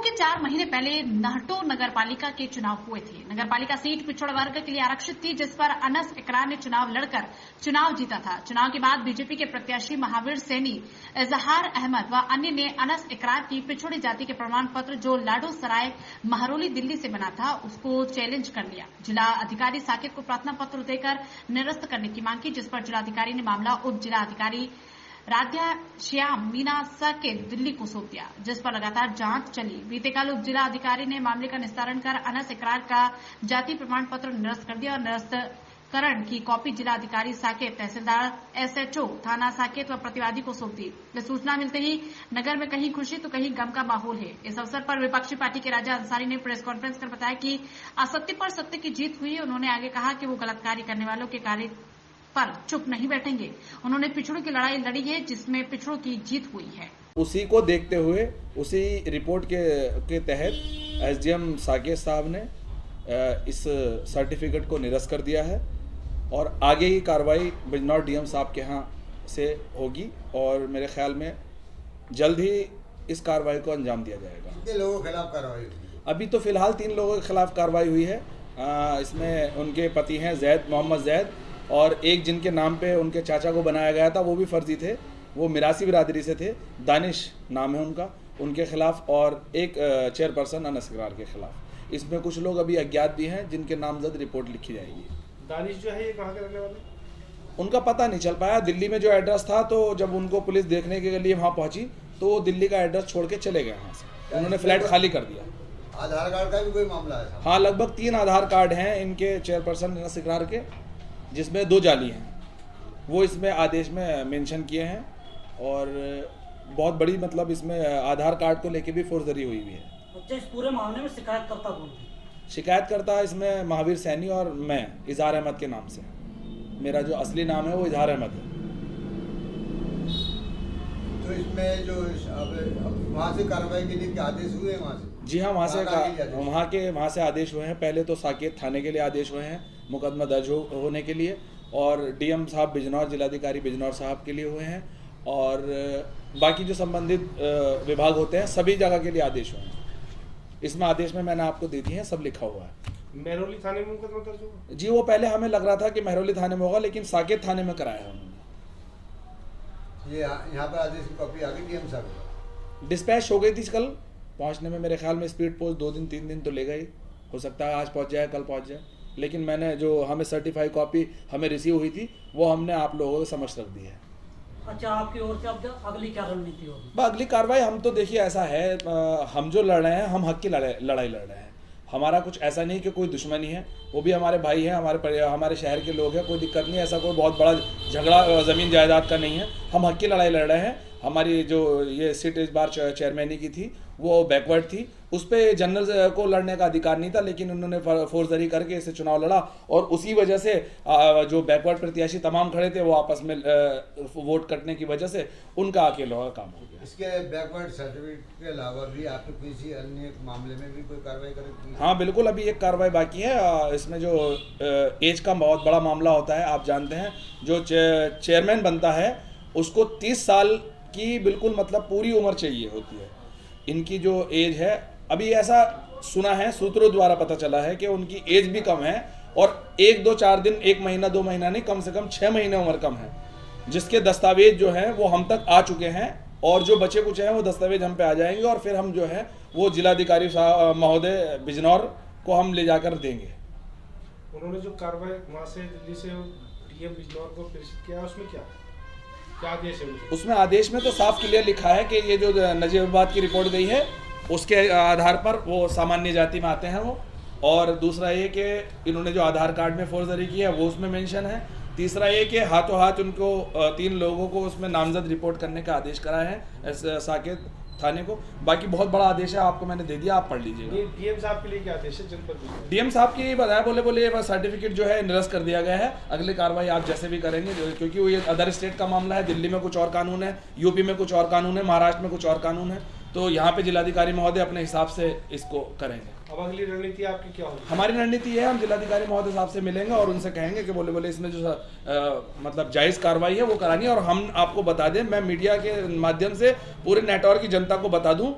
के 4 महीने पहले नहटो नगरपालिका के चुनाव हुए थे। नगरपालिका सीट पिछड़ा वर्ग के लिए आरक्षित थी, जिस पर अनस इकरार ने चुनाव लड़कर चुनाव जीता था। चुनाव के बाद बीजेपी के प्रत्याशी महावीर सैनी, इजहार अहमद व अन्य ने अनस इकरार की पिछड़ी जाति के प्रमाण पत्र जो लाडो सराय महरौली दिल्ली से बना था, उसको चैलेंज कर लिया। जिला अधिकारी साकेत को प्रार्थना पत्र देकर निरस्त करने की मांग की, जिस पर जिलाधिकारी ने मामला उप जिलाधिकारी राध्या श्याम मीना साकेत दिल्ली को सौंप दिया, जिस पर लगातार जांच चली। बीते कल उप जिला अधिकारी ने मामले का निस्तारण कर अनस इकरार का जाति प्रमाण पत्र निरस्त कर दिया और निरस्तकरण की कॉपी जिला अधिकारी साकेत, तहसीलदार एसएचओ थाना साकेत व प्रतिवादी को सौंप दी। सूचना मिलते ही नगर में कहीं खुशी तो कहीं गम का माहौल है। इस अवसर पर विपक्षी पार्टी के राजा अंसारी ने प्रेस कॉन्फ्रेंस कर बताया कि असत्य पर सत्य की जीत हुई। उन्होंने आगे कहा कि वो गलत कार्य करने वालों के कार्य पर चुप नहीं बैठेंगे। उन्होंने पिछड़ों की लड़ाई लड़ी है, जिसमें पिछड़ों की जीत हुई है। उसी को देखते हुए उसी रिपोर्ट के तहत एसडीएम साकेत साहब ने इस सर्टिफिकेट को निरस्त कर दिया है और आगे की कार्रवाई बिजनौर डीएम साहब के यहाँ से होगी और मेरे ख्याल में जल्द ही इस कार्रवाई को अंजाम दिया जाएगा। कितने लोगों के खिलाफ कार्रवाई हुई है? अभी तो फिलहाल 3 लोगों के खिलाफ कार्रवाई हुई है। इसमें उनके पति हैं जैद, मोहम्मद जैद, और एक जिनके नाम पे उनके चाचा को बनाया गया था, वो भी फर्जी थे, वो मिरासी बिरादरी से थे, दानिश नाम है उनका, उनके खिलाफ, और एक चेयरपर्सन अनस इकरार के खिलाफ। इसमें कुछ लोग अभी अज्ञात भी हैं जिनके नामजद रिपोर्ट लिखी जाएगी। दानिश जो है ये कहाँ के रहने वाले? उनका पता नहीं चल पाया। दिल्ली में जो एड्रेस था, तो जब उनको पुलिस देखने के लिए वहाँ पहुंची तो वो दिल्ली का एड्रेस छोड़ के चले गए वहाँ से। उन्होंने फ्लैट खाली कर दिया। आधार कार्ड का भी कोई मामला है? हाँ, लगभग 3 आधार कार्ड हैं इनके चेयरपर्सन अनस इकरार के, जिसमें 2 जाली हैं। वो इसमें आदेश में मेंशन किए हैं और बहुत बड़ी मतलब इसमें आधार कार्ड को लेके भी फोर्जरी हुई है। अच्छा, इस पूरे मामले में शिकायतकर्ता कौन थे? शिकायतकर्ता इसमें महावीर सैनी और मैं इजहार अहमद के नाम से। मेरा जो असली नाम है वो इजहार अहमद है। तो इसमें जो अब वहाँ से कार्रवाई के लिए आदेश हुए हैं वहाँ से? जी हाँ, वहाँ से आदेश हुए हैं। पहले तो साकेत थाने के लिए आदेश हुए हैं मुकदमा दर्ज होने के लिए, और डीएम साहब बिजनौर, जिलाधिकारी बिजनौर साहब के लिए हुए हैं, और बाकी जो संबंधित विभाग होते हैं सभी जगह के लिए आदेश हुए हैं। इसमें आदेश में मैंने आपको दे दिए हैं, सब लिखा हुआ है। महरौली थाने में मुकदमा दर्ज हुआ? जी, वो पहले हमें लग रहा था कि महरौली थाने में होगा, लेकिन साकेत थाने में कराया है उन्होंने। ये यहाँ पर आदेश की कॉपी आ गई डीएम साहब? डिस्पैच हो गई थी कल पहुँचने में। मेरे ख्याल में स्पीड पोस्ट 2 दिन 3 दिन तो ले गई, हो सकता है आज पहुँच जाए, कल पहुँच जाए, लेकिन मैंने जो हमें सर्टिफाइड कॉपी हमें रिसीव हुई थी वो हमने आप लोगों को समझ रख दी है। अच्छा, आपकी ओर से अब अगली क्या रणनीति होगी? अगली कार्रवाई हम तो देखिए ऐसा है, हम जो लड़ रहे हैं, हम हक की लड़ाई लड़ रहे हैं। हमारा कुछ ऐसा नहीं कि कोई दुश्मनी है, वो भी हमारे भाई हैं, हमारे शहर के लोग हैं, कोई दिक्कत नहीं। ऐसा कोई बहुत बड़ा झगड़ा ज़मीन जायदाद का नहीं है। हम हक की लड़ाई लड़ रहे हैं। हमारी जो ये सीट इस बार चेयरमैनी की थी वो बैकवर्ड थी, उस पर जनरल को लड़ने का अधिकार नहीं था, लेकिन उन्होंने फोर्जरी करके इसे चुनाव लड़ा और उसी वजह से जो बैकवर्ड प्रत्याशी तमाम खड़े थे वो आपस में वोट कटने की वजह से उनका अकेला काम हो गया। इसके बैकवर्ड सर्टिफिकेट के अलावा भी आपके किसी अन्य मामले में भी कोई कार्रवाई करेगी? हाँ बिल्कुल, अभी एक कार्रवाई बाकी है। इसमें जो एज का बहुत बड़ा मामला होता है, आप जानते हैं, जो चेयरमैन बनता है उसको 30 साल की बिल्कुल मतलब पूरी उम्र चाहिए होती है। इनकी जो एज है, अभी ऐसा सुना है, सूत्रों द्वारा पता चला है कि उनकी एज भी कम है और 1, 2, 4 दिन, 1 महीना 2 महीना नहीं, कम से कम 6 महीने उम्र कम है, जिसके दस्तावेज जो हैं वो हम तक आ चुके हैं और जो बचे कुछ हैं वो दस्तावेज हम पे आ जाएंगे और फिर हम जो है वो जिलाधिकारी महोदय बिजनौर को हम ले जाकर देंगे। उन्होंने जो कार्रवाई वहाँ से दिल्ली से डीएम बिजनौर को प्रेषित किया, उसमें क्या आदेश है? उसमें आदेश में तो साफ क्लियर लिखा है कि ये जो नजीबाबाद की रिपोर्ट गई है उसके आधार पर वो सामान्य जाति में आते हैं वो, और दूसरा ये कि इन्होंने जो आधार कार्ड में फोर्जरी की है वो उसमें मेंशन है। तीसरा ये कि हाथों हाथ उनको 3 लोगों को उसमें नामजद रिपोर्ट करने का आदेश कराया है साकेत थाने को। बाकी बहुत बड़ा आदेश है, आपको मैंने दे दिया, आप पढ़ लीजिएगा। डीएम साहब के लिए क्या आदेश है? जनपद डीएम साहब की बताया, बोले सर्टिफिकेट जो है निरस्त कर दिया गया है। अगली कार्रवाई आप जैसे भी करेंगे, क्योंकि वो ये अदर स्टेट का मामला है। दिल्ली में कुछ और कानून है, यूपी में कुछ और कानून है, महाराष्ट्र में कुछ और कानून है, तो यहाँ पे जिलाधिकारी महोदय अपने हिसाब से इसको करेंगे। अब अगली रणनीति आपकी क्या होगी? हमारी रणनीति है, हम जिलाधिकारी महोदय साहब से मिलेंगे और उनसे कहेंगे कि बोले इसमें जो मतलब जायज़ कार्रवाई है वो करानी है। और हम आपको बता दें, मैं मीडिया के माध्यम से पूरे नेटवर्क की जनता को बता दूं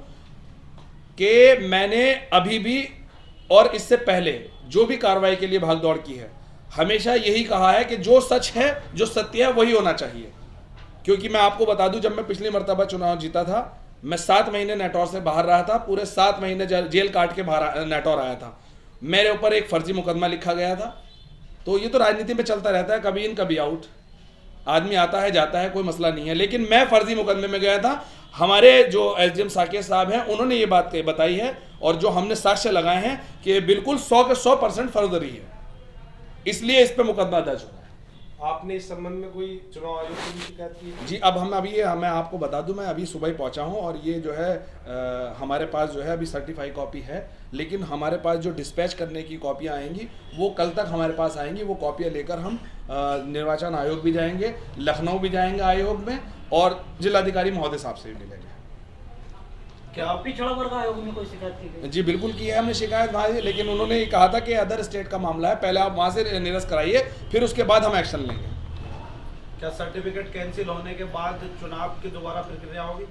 कि मैंने अभी भी और इससे पहले जो भी कार्रवाई के लिए भागदौड़ की है, हमेशा यही कहा है कि जो सच है, जो सत्य है, वही होना चाहिए। क्योंकि मैं आपको बता दूं, जब मैं पिछली मर्तबा चुनाव जीता था, मैं 7 महीने नेटौर से बाहर रहा था, पूरे 7 महीने जेल काट के बाहर नेटौर आया था। मेरे ऊपर एक फर्जी मुकदमा लिखा गया था। तो ये तो राजनीति में चलता रहता है, कभी इन कभी आउट, आदमी आता है जाता है, कोई मसला नहीं है। लेकिन मैं फर्जी मुकदमे में गया था। हमारे जो एसडीएम साकेत साहब हैं, उन्होंने ये बात बताई है और जो हमने साक्ष्य लगाए हैं कि बिल्कुल 100 के 100% फर्जरी है, इसलिए इस पर मुकदमा दर्ज हुआ है। आपने इस संबंध में कोई चुनाव आयोग को भी शिकायत की है? जी, अब मैं आपको बता दूं, मैं अभी सुबह ही पहुंचा हूं और ये जो है हमारे पास जो है अभी सर्टिफाई कॉपी है, लेकिन हमारे पास जो डिस्पैच करने की कॉपियां आएंगी वो कल तक हमारे पास आएंगी। वो कॉपियां लेकर हम निर्वाचन आयोग भी जाएंगे, लखनऊ भी जाएंगे आयोग में, और जिलाधिकारी महोदय साहब से भी मिलेंगे। क्या पिछड़ा वर्ग आयोग में कोई शिकायत की गई? जी बिल्कुल की है हमने शिकायत वहाँ से, लेकिन उन्होंने ये कहा था कि अदर स्टेट का मामला है, पहले आप वहाँ से निरस्त कराइए, फिर उसके बाद हम एक्शन लेंगे। क्या सर्टिफिकेट कैंसिल होने के बाद चुनाव की दोबारा प्रक्रिया होगी?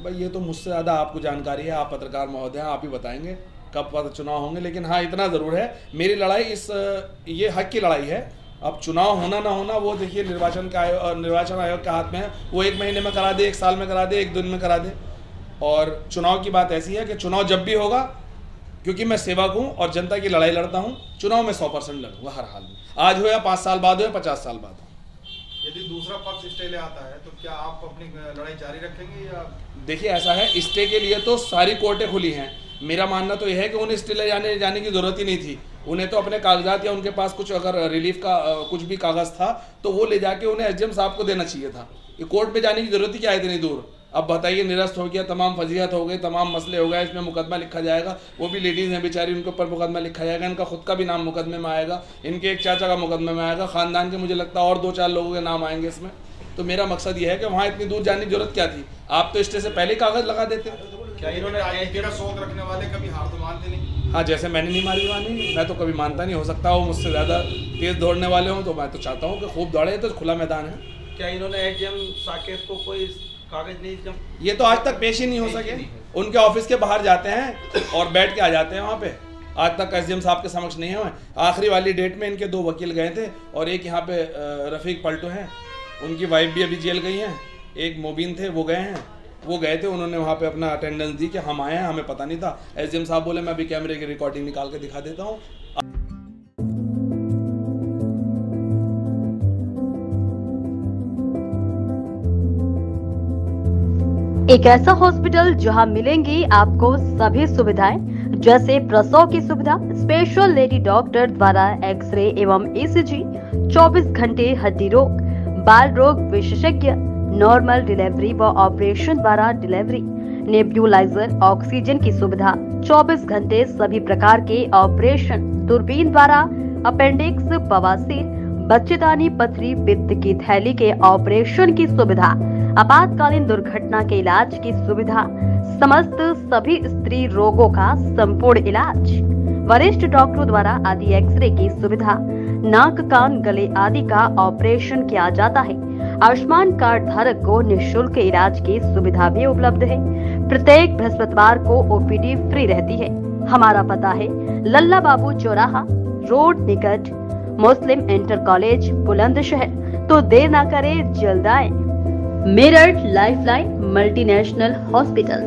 भाई ये तो मुझसे ज़्यादा आपको जानकारी है, आप पत्रकार महोदय हैं, आप ही बताएंगे कब चुनाव होंगे। लेकिन हाँ, इतना ज़रूर है, मेरी लड़ाई ये हक की लड़ाई है। अब चुनाव होना ना होना वो देखिए निर्वाचन आयोग के हाथ में है। वो 1 महीने में करा दे, 1 साल में करा दे, 1 दिन में करा दे। और चुनाव की बात ऐसी है कि चुनाव जब भी होगा, क्योंकि मैं सेवक हूँ और जनता की लड़ाई लड़ता हूँ, चुनाव में 100% लड़ूंगा हर हाल में, आज हो या 5 साल बाद हो या 50 साल बाद हो। यदि दूसरा पक्ष स्टे ले आता है तो क्या आप अपनी लड़ाई जारी रखेंगे या? देखिए ऐसा है, स्टे के लिए तो सारी कोर्टें खुली हैं। मेरा मानना तो यह है कि उन्हें स्टे ले जाने की जरूरत ही नहीं थी। उन्हें तो अपने कागजात या उनके पास कुछ अगर रिलीफ का कुछ भी कागज था तो वो ले जाके उन्हें एसडीएम साहब को देना चाहिए था। ये कोर्ट में जाने की जरूरत ही क्या है इतनी दूर? अब बताइए, निरस्त हो गया, तमाम फजीहत हो गई, तमाम मसले हो गए, इसमें मुकदमा लिखा जाएगा। वो भी लेडीज़ हैं बेचारी, उनके ऊपर मुकदमा लिखा जाएगा, इनका खुद का भी नाम मुकदमे में आएगा, इनके एक चाचा का मुकदमे में आएगा, ख़ानदान के मुझे लगता है और 2-4 लोगों के नाम आएंगे इसमें। तो मेरा मकसद ये है कि वहाँ इतनी दूर जाने की जरूरत क्या थी? आप तो स्टे से पहले कागज लगा देते। क्या इन्होंने राजनीति का शौक रखने वाले कभी हार तो मानते नहीं? हाँ, जैसे मैंने नहीं मारी वानी, मैं तो कभी मानता नहीं। हो सकता वो मुझसे ज़्यादा तेज़ दौड़ने वाले हों, तो मैं तो चाहता हूँ कि खूब दौड़े, तो खुला मैदान है। क्या इन्होंने एसडीएम साकेत को कोई कागज नहीं? ये तो आज तक पेश ही नहीं हो सके। उनके ऑफिस के बाहर जाते हैं और बैठ के आ जाते हैं वहाँ पे। आज तक एसडीएम साहब के समक्ष नहीं हुए। आखिरी वाली डेट में इनके 2 वकील गए थे और एक यहाँ पे रफ़ीक पलटू हैं, उनकी वाइफ भी अभी जेल गई हैं। एक मोबिन थे, वो गए हैं, वो गए थे, उन्होंने वहाँ पे अपना अटेंडेंस दी कि हम आए हैं, हमें पता नहीं था। एसडीएम साहब बोले मैं अभी कैमरे की रिकॉर्डिंग निकाल के दिखा देता हूँ। एक ऐसा हॉस्पिटल जहां मिलेंगी आपको सभी सुविधाएं, जैसे प्रसव की सुविधा, स्पेशल लेडी डॉक्टर द्वारा एक्सरे एवं ईसीजी, 24 घंटे हड्डी रोग, बाल रोग विशेषज्ञ, नॉर्मल डिलीवरी व ऑपरेशन द्वारा डिलीवरी, नेब्यूलाइजर, ऑक्सीजन की सुविधा, 24 घंटे सभी प्रकार के ऑपरेशन, दूरबीन द्वारा अपेंडिक्स, बवासीर, बच्चेदानी, पथरी, पित्त की थैली के ऑपरेशन की सुविधा, आपातकालीन दुर्घटना के इलाज की सुविधा, समस्त सभी स्त्री रोगों का संपूर्ण इलाज, वरिष्ठ डॉक्टरों द्वारा आदि एक्सरे की सुविधा, नाक, कान, गले आदि का ऑपरेशन किया जाता है। आयुष्मान कार्ड धारक को निःशुल्क इलाज की सुविधा भी उपलब्ध है। प्रत्येक बृहस्पतिवार को ओपीडी फ्री रहती है। हमारा पता है लल्ला बाबू चौराहा रोड निकट मुस्लिम इंटर कॉलेज, बुलंदशहर। तो देर ना करें, जल्द आए। Meerut lifeline multinational hospital.